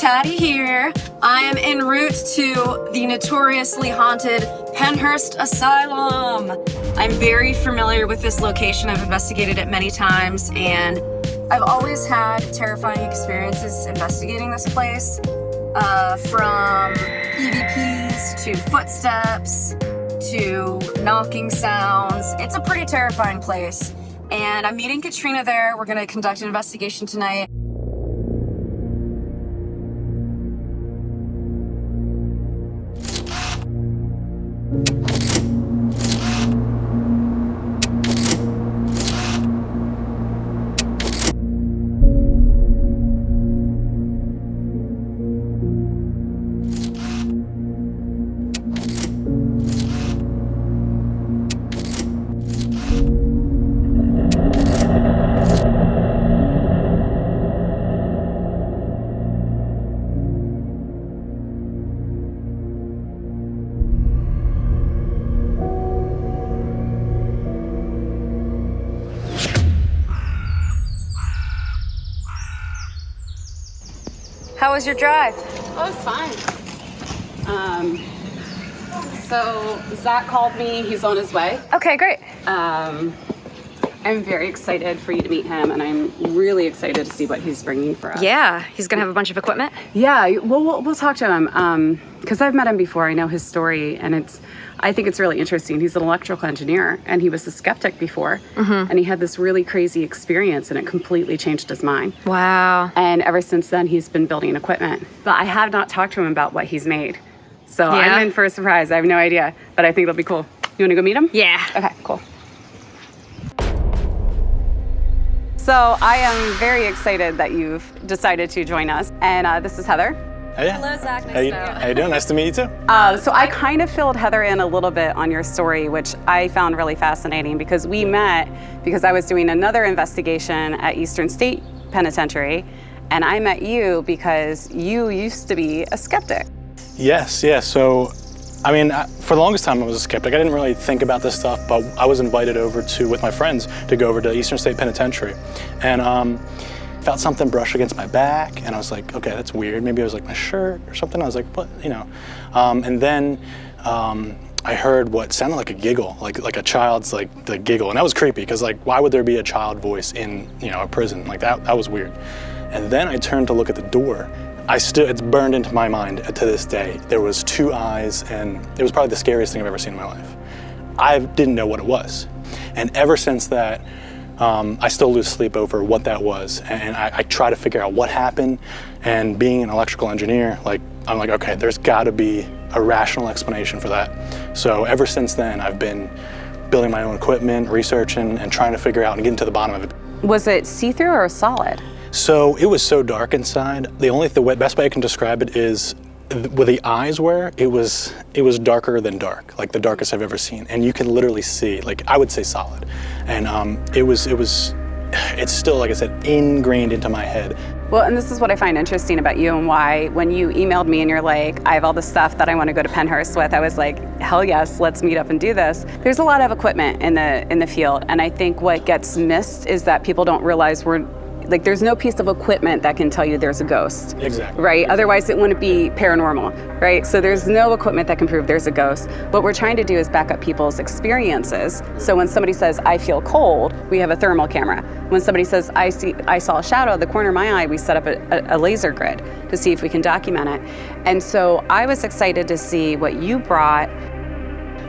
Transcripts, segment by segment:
Taddy here. I am en route to the notoriously haunted Pennhurst Asylum. I'm very familiar with this location. I've investigated it many times, and I've always had terrifying experiences investigating this place. From EVPs to footsteps to knocking sounds. It's a pretty terrifying place. And I'm meeting Katrina there. We're gonna conduct an investigation tonight. How was your drive? Oh, it's fine. So Zak called me. He's on his way. Okay, great. I'm very excited for you to meet him, and I'm really excited to see what he's bringing for us. Yeah, he's gonna have a bunch of equipment? Yeah, we'll talk to him, because I've met him before. I know his story, and I think it's really interesting. He's an electrical engineer, and he was a skeptic before, and he had this really crazy experience, and it completely changed his mind. Wow. And ever since then, he's been building equipment. But I have not talked to him about what he's made. So yeah. I'm in for a surprise. I have no idea, but I think it'll be cool. You wanna go meet him? Yeah. Okay, cool. So I am very excited that you've decided to join us. And this is Heather. Hey. Hello, Zach. Nice How you doing? Nice to meet you too. So I kind of filled Heather in a little bit on your story, which I found really fascinating because we met because I was doing another investigation at Eastern State Penitentiary, and I met you because you used to be a skeptic. Yes, yeah. So, I mean, for the longest time I was a skeptic. I didn't really think about this stuff, but I was invited over with my friends to go over to Eastern State Penitentiary, and felt something brush against my back, and I was like, okay, that's weird. Maybe it was like my shirt or something. I was like, what, you know? And then I heard what sounded like a giggle, like a child's the giggle, and that was creepy because why would there be a child voice in a prison like that? That was weird. And then I turned to look at the door. It's burned into my mind to this day. There was two eyes, and it was probably the scariest thing I've ever seen in my life. I didn't know what it was, and ever since that, I still lose sleep over what that was, and I try to figure out what happened. And being an electrical engineer, I'm like, okay, there's got to be a rational explanation for that. So ever since then, I've been building my own equipment, researching, and trying to figure out and getting to the bottom of it. Was it see-through or solid? So it was so dark inside. The best way I can describe it is where the eyes were, it was darker than dark, like the darkest I've ever seen. And you can literally see, I would say solid. And it's still, like I said, ingrained into my head. Well, and this is what I find interesting about you and why when you emailed me and you're like, I have all this stuff that I want to go to Pennhurst with, I was like, hell yes, let's meet up and do this. There's a lot of equipment in the field, and I think what gets missed is that people don't realize there's no piece of equipment that can tell you there's a ghost. Exactly. Right? Otherwise it wouldn't be paranormal, right? So there's no equipment that can prove there's a ghost. What we're trying to do is back up people's experiences. So when somebody says, I feel cold, we have a thermal camera. When somebody says, I saw a shadow at the corner of my eye, we set up a laser grid to see if we can document it. And so I was excited to see what you brought.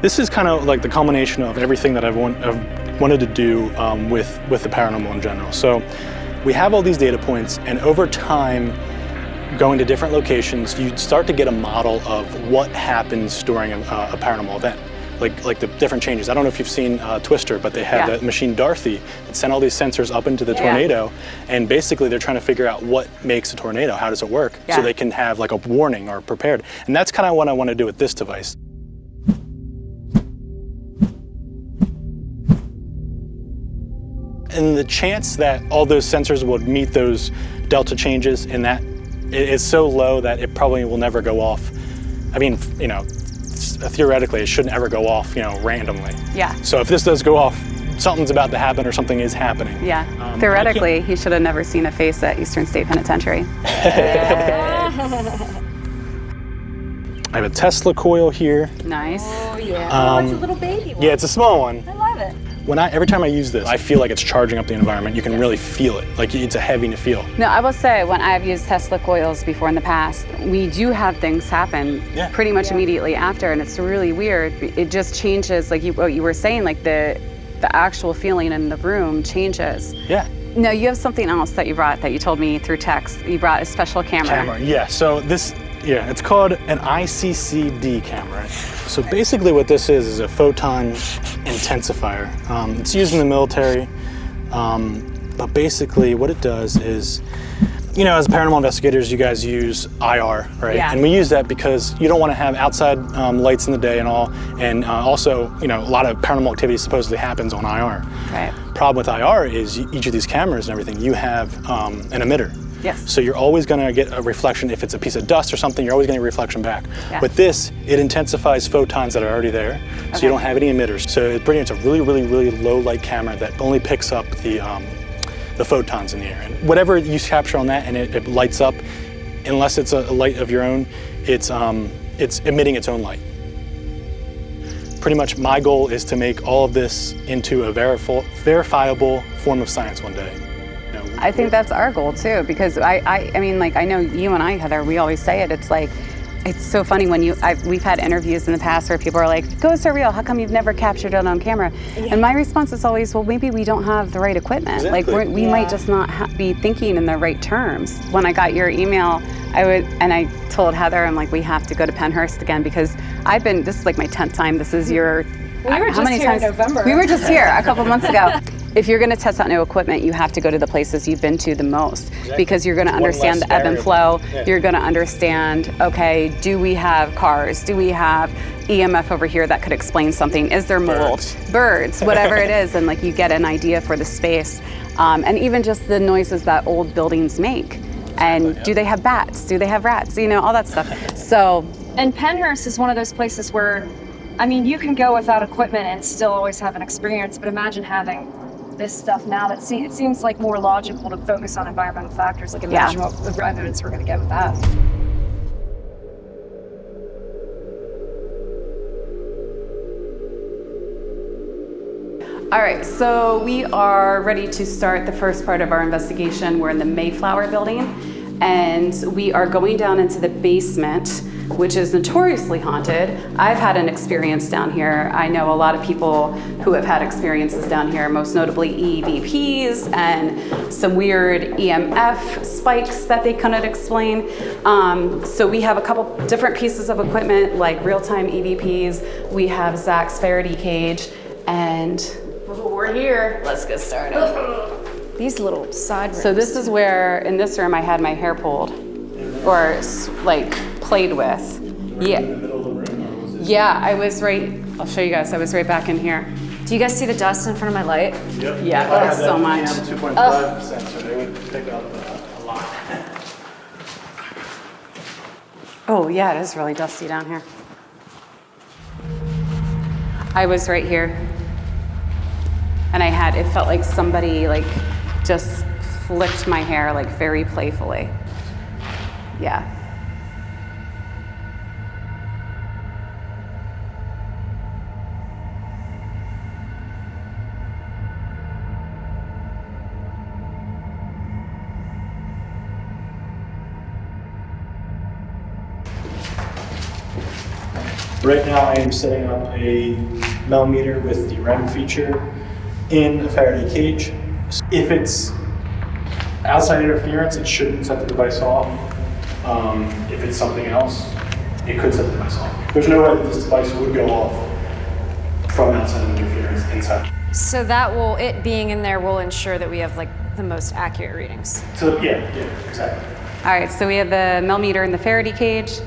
This is kind of like the culmination of everything that I've wanted to do with the paranormal in general. So we have all these data points, and over time, going to different locations, you start to get a model of what happens during a paranormal event, like the different changes. I don't know if you've seen Twister, but they have that machine Dorothy that sent all these sensors up into the tornado, and basically they're trying to figure out what makes a tornado, how does it work, so they can have a warning or prepared. And that's kind of what I want to do with this device. And the chance that all those sensors would meet those delta changes in that is so low that it probably will never go off. I mean, theoretically, it shouldn't ever go off, randomly. Yeah. So if this does go off, something's about to happen or something is happening. Yeah. Theoretically, he should have never seen a face at Eastern State Penitentiary. I have a Tesla coil here. Nice. Oh yeah. It's a little baby one. Yeah, it's a small one. I love it. Every time I use this, I feel like it's charging up the environment. You can really feel it. Like it's a heavy to feel. No, I will say when I've used Tesla coils before in the past, we do have things happen pretty much immediately after, and it's really weird. It just changes, like what you were saying, like the actual feeling in the room changes. Yeah. No, you have something else that you brought that you told me through text. You brought a special camera. Yeah. So it's called an ICCD camera. So basically what this is a photon intensifier. It's used in the military, but basically what it does is, as paranormal investigators, you guys use IR, right? Yeah. And we use that because you don't want to have outside lights in the day and all, and also, a lot of paranormal activity supposedly happens on IR. Right. Problem with IR is each of these cameras and everything, you have an emitter. Yes. So you're always going to get a reflection. If it's a piece of dust or something, you're always getting a reflection back. Yeah. With this, it intensifies photons that are already there, so you don't have any emitters. So it's a really, really, really low light camera that only picks up the photons in the air. And whatever you capture on that and it lights up, unless it's a light of your own, it's emitting its own light. Pretty much my goal is to make all of this into a verifiable form of science one day. I think that's our goal too, because I mean, like, I know you and I, Heather, we always say it. It's like, it's so funny when we've had interviews in the past where people are like, ghosts are real, how come you've never captured it on camera? Yeah. And my response is always, well, maybe we don't have the right equipment. Exactly. Like we might just not be thinking in the right terms. When I got your email, I told Heather, I'm like, we have to go to Pennhurst again, because this is like my 10th time. This is your, We were just here in November. We were just here a couple months ago. If you're going to test out new equipment, you have to go to the places you've been to the most, because you're going to understand the ebb and flow. Yeah. You're going to understand, okay, do we have cars? Do we have EMF over here that could explain something? Is there mold? Birds, whatever it is. And like you get an idea for the space. And even just the noises that old buildings make. And do they have bats? Do they have rats? All that stuff. So. And Pennhurst is one of those places where, I mean, you can go without equipment and still always have an experience, but imagine having this stuff now it seems like more logical to focus on environmental factors. Like imagine what evidence we're going to get with that. All right, so we are ready to start the first part of our investigation. We're in the Mayflower building, and we are going down into the basement, which is notoriously haunted. I've had an experience down here. I know a lot of people who have had experiences down here, most notably EVPs and some weird EMF spikes that they couldn't explain. So we have a couple different pieces of equipment, like real-time EVPs. We have Zak's Faraday cage, and we're here. Let's get started. These little side rooms. So this is where, in this room, I had my hair pulled, or like played with. Yeah. In the middle of the room, or was it? Yeah, I was right. I'll show you guys. I was right back in here. Do you guys see the dust in front of my light? Yep. Yeah, that's so much. I have a 2.5 sensor. They would pick up a lot. Oh yeah, it is really dusty down here. I was right here, and it felt like somebody just flicked my hair very playfully. Yeah. Right now I am setting up a millimeter with the REM feature in a Faraday cage. If it's outside interference, it shouldn't set the device off. If it's something else, it could set the device off. There's no way that this device would go off from outside interference inside. So it being in there will ensure that we have the most accurate readings. So yeah, exactly. All right, so we have the millimeter in the Faraday cage,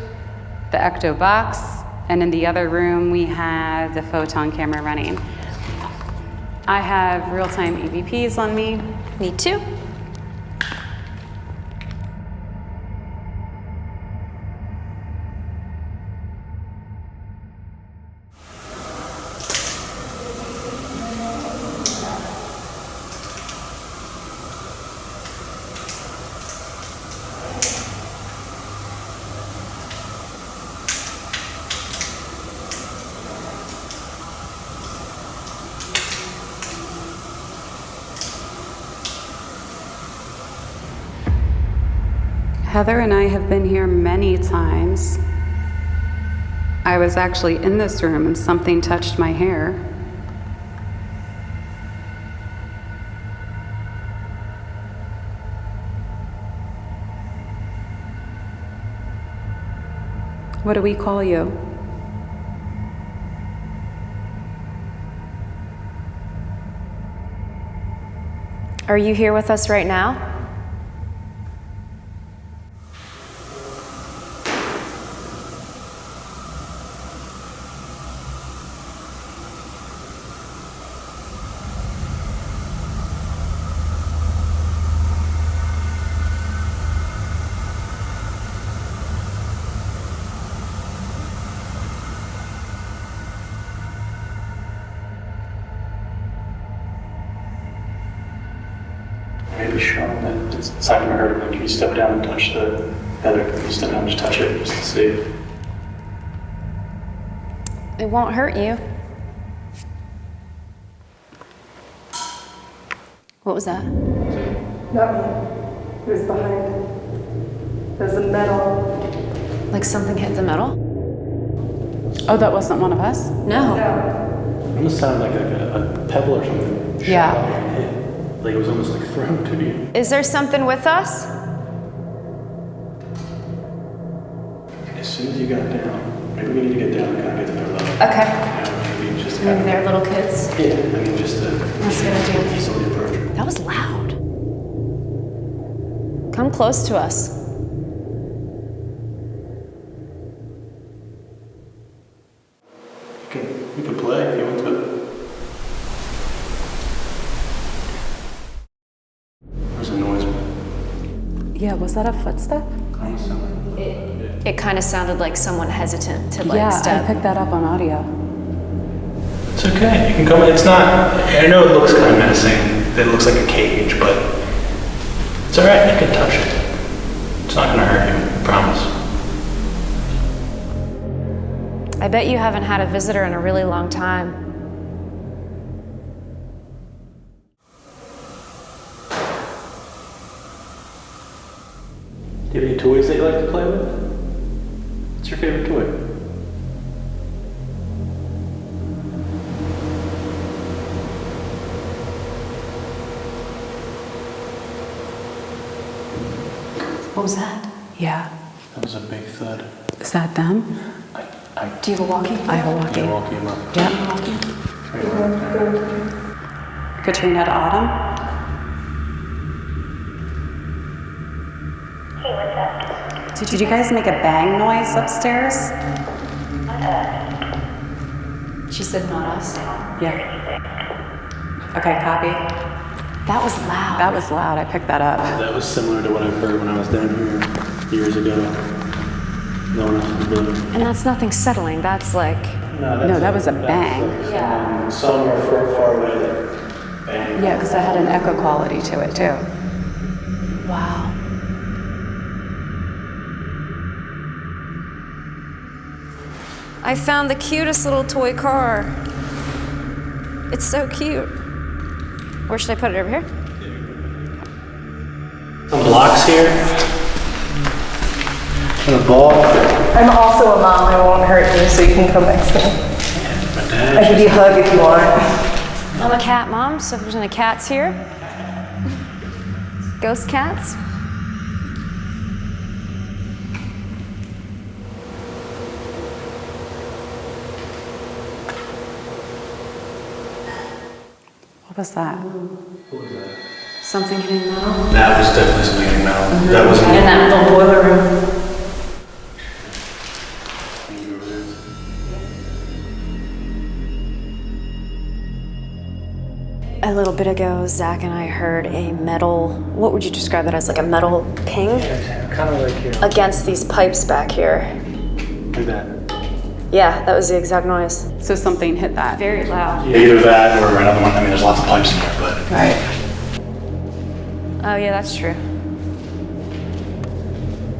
the ecto box, and in the other room we have the photon camera running. I have real-time EVPs on me. Me too. Heather and I have been here many times. I was actually in this room and something touched my hair. What do we call you? Are you here with us right now? Maybe shown that it's not gonna hurt. Like if you step down and touch the feather, if you step down and just touch it, just to see. It won't hurt you. What was that? Not me. It was behind. There's a metal. Like something hit the metal? Oh, that wasn't one of us? No. It almost sounded like a pebble or something. Yeah. Shot and hit. Like it was almost like thrown to you. Is there something with us? As soon as you got down, maybe we need to get down and kind of get to their level. Okay. Maybe just Maybe they're little kids. Yeah, I mean just to That's gonna do. easily approach her. That was loud. Come close to us. You could play if you want to. There's a noise. Yeah, was that a footstep? It kind of sounded like someone hesitant to like Yeah, step. I picked that up on audio. It's okay. You can come. It's not. I know it looks kind of menacing. It looks like a cage, but it's all right. You can touch it. It's not gonna hurt you. I promise. I bet you haven't had a visitor in a really long time. Do you have any toys that you like to play with? What's your favorite toy? What was that? Yeah. That was a big thud. Is that them? Do you have a walkie? I have a walkie. I'll walk you up. Yep. Katrina to Autumn. Did you guys make a bang noise upstairs? She said not us. Yeah. Okay, copy. That was loud. That was loud. I picked that up. That was similar to what I've heard when I was down here years ago. No one else was really. And that's nothing settling. That's like. No, that was a bang. Yeah. Somewhere far away there. Bang. Yeah, because it had an echo quality to it too. Wow. I found the cutest little toy car. It's so cute. Where should I put it? Over here? Some blocks here. And a ball. I'm also a mom. I won't hurt you, so you can come next to me. My dad. I'll give you a hug if you want. I'm a cat mom, so if there's any cats here. Ghost cats. What was that? Something hitting metal. That was definitely something metal. That was In that little boiler room. A little bit ago, Zach and I heard a metal, what would you describe that as, like a metal ping? kind of like here. Against these pipes back here. Like that. Yeah, that was the exact noise. So something hit that. Very loud. Yeah, either that or another one. I mean, there's lots of pipes in there, but. Right. Oh yeah, that's true.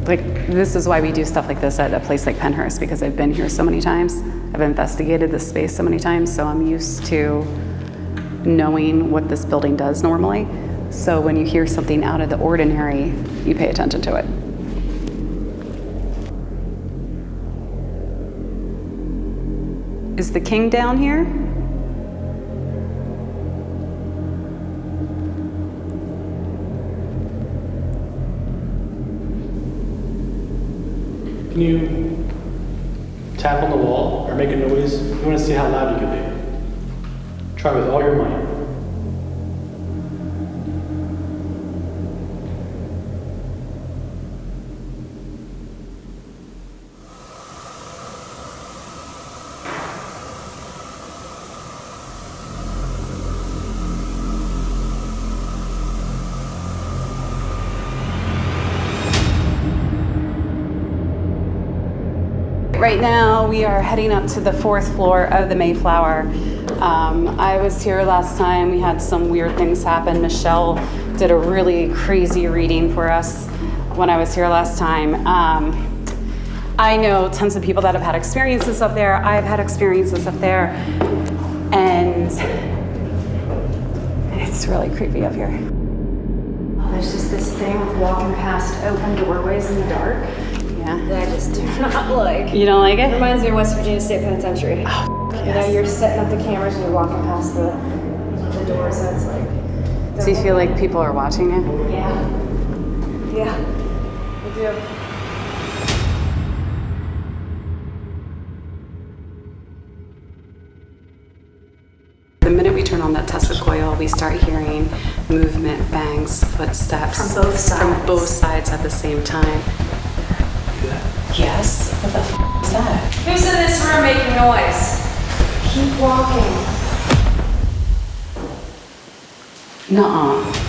Like, this is why we do stuff like this at a place like Pennhurst, because I've been here so many times. I've investigated this space so many times, so I'm used to knowing what this building does normally. So when you hear something out of the ordinary, you pay attention to it. Is the king down here? Can you tap on the wall or make a noise? You want to see how loud you can be. Try with all your might. Right now, we are heading up to the 4th floor of the Mayflower. I was here last time. We had some weird things happen. Michelle did a really crazy reading for us when I was here last time. I know tons of people that have had experiences up there. I've had experiences up there. And it's really creepy up here. There's just this thing with walking past open doorways in the dark Yeah. that I just do not like. You don't like It it? reminds me of West Virginia State Penitentiary. Oh, You know, you're setting up the cameras and you're walking past the doors, so it's like... Do you feel like people are watching you? Yeah. Yeah, I do. The minute we turn on that Tesla coil, we start hearing movement, bangs, footsteps. From both sides. From both sides at the same time. Yes? What the f is that? Who's in this room making noise? Keep walking. Nuh-uh.